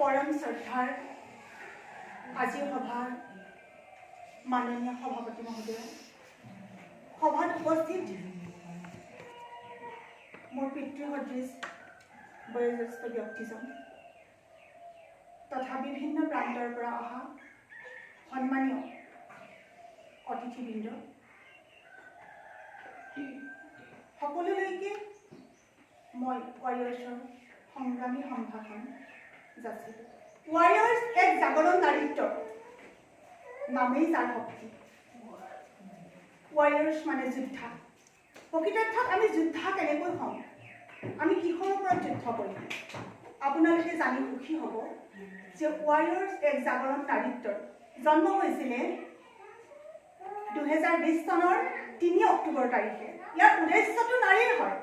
परम श्रद्धार আজি সভাৰ মাননীয় সভাপতি মহোদয়, সভাত উপস্থিত মোৰ পিতৃসদৃশ বয়োজ্যেষ্ঠ ব্যক্তিজন তথা বিভিন্ন প্ৰান্তৰ পৰা অহা সন্মানীয় অতিথিবৃন্দ, সকলোলৈকে মই ৱাৰিয়ৰ্ছৰ সংগ্ৰামী সম্ভাষণ যাচিলোঁ। ৱাৰিয়ৰ্ছ এক জাগৰণ নাৰীত্ব, নামেই যাৰ শক্তি। ৱাৰিয়ৰ্ছ মানে যোদ্ধা। প্ৰকৃতাৰ্থত আমি যোদ্ধা কেনেকৈ হ'ম, আমি কিহৰ ওপৰত যুদ্ধ কৰিম? আপোনালোকে জানি সুখী হ'ব যে ৱাৰিয়ৰ্ছ এক জাগৰণ নাৰীত্বৰ জন্ম হৈছিলে 2020 চনৰ 3 অক্টোবৰ তাৰিখে। ইয়াৰ উদ্দেশ্যটো নাৰীৰ হয়,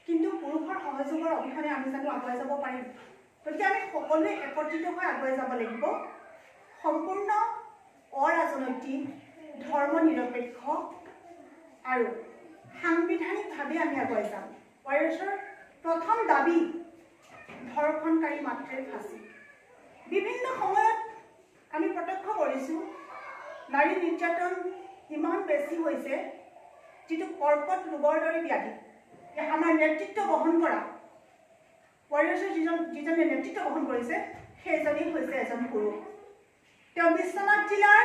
কিন্তু পুৰুষৰ সহযোগৰ অবিহনে আমি জানো আগুৱাই যাব পাৰিম? গতিকে আমি সকলোৱে একত্ৰিত হৈ আগুৱাই যাব লাগিব। সম্পূৰ্ণ অৰাজনৈতিক, ধৰ্ম নিৰপেক্ষ আৰু সাংবিধানিকভাৱে আমি আগুৱাই যাম। ৱাৰিয়ৰ্ছৰ প্ৰথম দাবী ধৰ্ষণকাৰী মাতৃৰ ফাঁচী। বিভিন্ন সময়ত আমি প্ৰত্যক্ষ কৰিছোঁ নাৰী নিৰ্যাতন ইমান বেছি হৈছে, যিটো কৰ্কট ৰোগৰ দৰে ব্যাধি। আমাৰ নেতৃত্ব বহন কৰা ৱাৰিয়ৰ্ছৰ যিজনে নেতৃত্ব বহন কৰিছে সেইজনেই হৈছে এজন পুৰুষ। তেওঁ বিশ্বনাথ জিলাৰ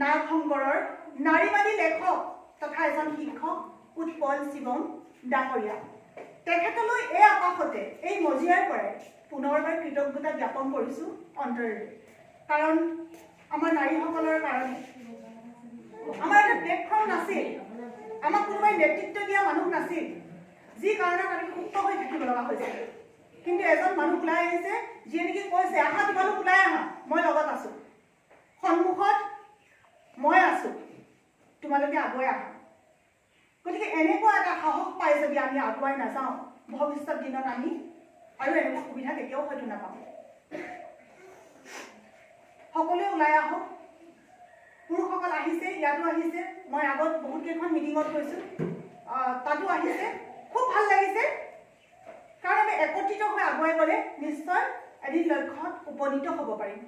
নাগশংকৰৰ নাৰীবাদী লেখক তথা এজন শিক্ষক উৎপল শিৱম ডাঙৰীয়া। তেখেতলৈ এই আকাশতে এই মজিয়াৰ পৰাই পুনৰবাৰ কৃতজ্ঞতা জ্ঞাপন কৰিছোঁ অন্তৰেৰে। কাৰণ আমাৰ নাৰীসকলৰ কাৰণে আমাৰ এটা প্লেটফৰ্ম নাছিল, আমাক কোনোবাই নেতৃত্ব দিয়া মানুহ নাছিল, যি কাৰণত আমি সুপ্ত হৈ থাকিব লগা হৈছিল। কিন্তু এজন মানুহ ওলাই আহিছে, যিয়ে নেকি কৈছে আহা তোমালোক ওলাই আহা, মই লগত আছোঁ, সন্মুখত মই আছোঁ, তোমালোকে আগুৱাই আহা। গতিকে এনেকুৱা এটা সাহস পাই যদি আমি আগুৱাই নাযাওঁ, ভৱিষ্যত দিনত আমি আৰু এনেকুৱা সুবিধা কেতিয়াও হয়তো নাপাম। সকলোৱে ওলাই আহক। পুৰুষসকল আহিছে, ইয়াতো আহিছে, মই আগত বহুত কেইখন মিটিঙত গৈছোঁ, তাতো আহিছে, খুব ভাল লাগিছে। কাৰণ আমি একত্ৰিত হৈ আগুৱাই গ'লে নিশ্চয় এদিন লক্ষ্যত উপনীত হ'ব পাৰিম।